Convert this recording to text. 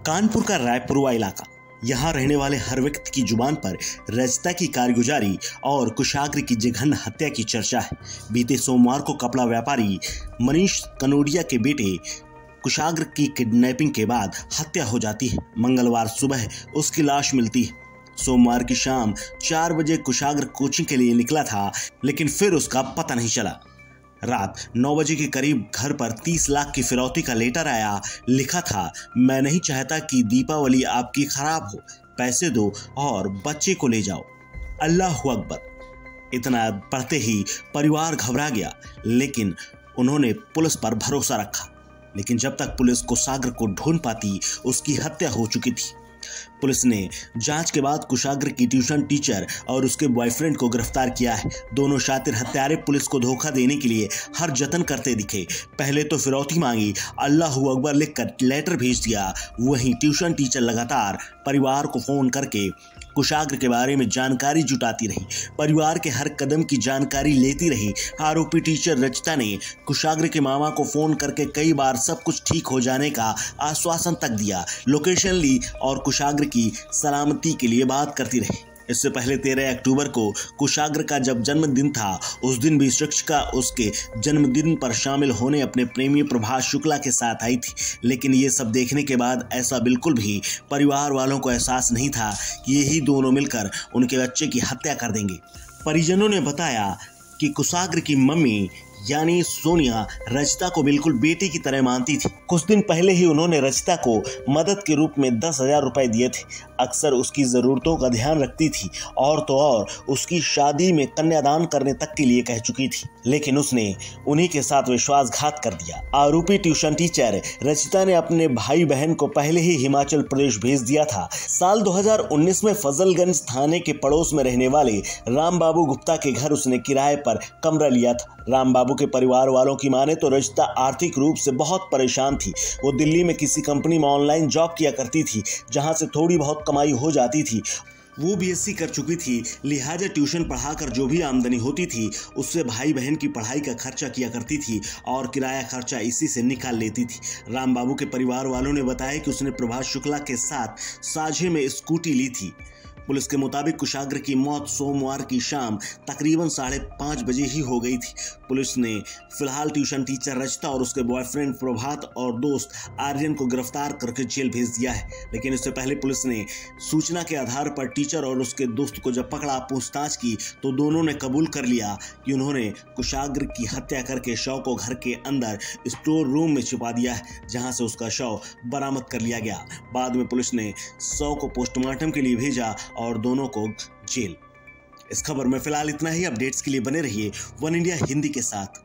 कानपुर का रायपुरवा इलाका, यहाँ रहने वाले हर व्यक्ति की जुबान पर रजता की कारगुजारी और कुशाग्र की जघन्य हत्या की चर्चा है। बीते सोमवार को कपड़ा व्यापारी मनीष कनोडिया के बेटे कुशाग्र की किडनैपिंग के बाद हत्या हो जाती है। मंगलवार सुबह उसकी लाश मिलती है। सोमवार की शाम 4 बजे कुशाग्र कोचिंग के लिए निकला था, लेकिन फिर उसका पता नहीं चला। रात 9 बजे के करीब घर पर 30 लाख की फिरौती का लेटर आया। लिखा था, मैं नहीं चाहता कि दीपावली आपकी खराब हो, पैसे दो और बच्चे को ले जाओ। अल्लाहू अकबर। इतना पढ़ते ही परिवार घबरा गया, लेकिन उन्होंने पुलिस पर भरोसा रखा। लेकिन जब तक पुलिस कुशाग्र को ढूंढ पाती, उसकी हत्या हो चुकी थी। पुलिस ने जांच के बाद कुशाग्र की ट्यूशन टीचर और उसके बॉयफ्रेंड को गिरफ्तार किया है। दोनों शातिर हत्यारे पुलिस को धोखा देने के लिए हर जतन करते दिखे। पहले तो फिरौती मांगी, अल्लाहू अकबर लिखकर लेटर भेज दिया। वहीं ट्यूशन टीचर लगातार परिवार को फोन करके कुशाग्र के बारे में जानकारी जुटाती रही। परिवार के हर कदम की जानकारी लेती रही। आरोपी टीचर रचिता ने कुशाग्र के मामा को फोन करके कई बार सब कुछ ठीक हो जाने का आश्वासन तक दिया। लोकेशन ली और कुशाग्र की सलामती के लिए बात करती रही। इससे पहले 13 अक्टूबर को कुशाग्र का जब जन्मदिन था, उस दिन भी शिक्षिका उसके जन्मदिन पर शामिल होने अपने प्रेमी प्रभास शुक्ला के साथ आई थी। लेकिन ये सब देखने के बाद ऐसा बिल्कुल भी परिवार वालों को एहसास नहीं था कि यही दोनों मिलकर उनके बच्चे की हत्या कर देंगे। परिजनों ने बताया कि कुशाग्र की मम्मी यानी सोनिया रचिता को बिल्कुल बेटी की तरह मानती थी। कुछ दिन पहले ही उन्होंने रचिता को मदद के रूप में 10,000 रुपए दिए थे। अक्सर उसकी ज़रूरतों का ध्यान रखती थी और तो और उसकी शादी में कन्यादान करने तक के लिए कह चुकी थी, लेकिन उसने उन्हीं के साथ विश्वासघात कर दिया। आरोपी ट्यूशन टीचर रचिता ने अपने भाई बहन को पहले ही हिमाचल प्रदेश भेज दिया था। साल 2019 में फजलगंज थाने के पड़ोस में रहने वाले राम बाबू गुप्ता के घर उसने किराए पर कमरा लिया था। राम बाबू के परिवार वालों की माने तो रचिता आर्थिक रूप से बहुत परेशान थी। वो दिल्ली में किसी कंपनी में ऑनलाइन जॉब किया करती थी, जहां से थोड़ी बहुत कमाई हो जाती थी। वो बीएससी कर चुकी थी, लिहाजा ट्यूशन पढ़ाकर जो भी आमदनी होती थी उससे भाई बहन की पढ़ाई का खर्चा किया करती थी और किराया खर्चा इसी से निकाल लेती थी। राम बाबू के परिवार वालों ने बताया कि उसने प्रभास शुक्ला के साथ साझे में स्कूटी ली थी। पुलिस के मुताबिक कुशाग्र की मौत सोमवार की शाम तकरीबन 5:30 बजे ही हो गई थी। पुलिस ने फिलहाल ट्यूशन टीचर रचिता और उसके बॉयफ्रेंड प्रभात और दोस्त आर्यन को गिरफ्तार करके जेल भेज दिया है। लेकिन इससे पहले पुलिस ने सूचना के आधार पर टीचर और उसके दोस्त को जब पकड़ा, पूछताछ की, तो दोनों ने कबूल कर लिया कि उन्होंने कुशाग्र की हत्या करके शव को घर के अंदर स्टोर रूम में छिपा दिया है, जहां से उसका शव बरामद कर लिया गया। बाद में पुलिस ने शव को पोस्टमार्टम के लिए भेजा और दोनों को जेल। इस खबर में फिलहाल इतना ही। अपडेट्स के लिए बने रहिए वन इंडिया हिंदी के साथ।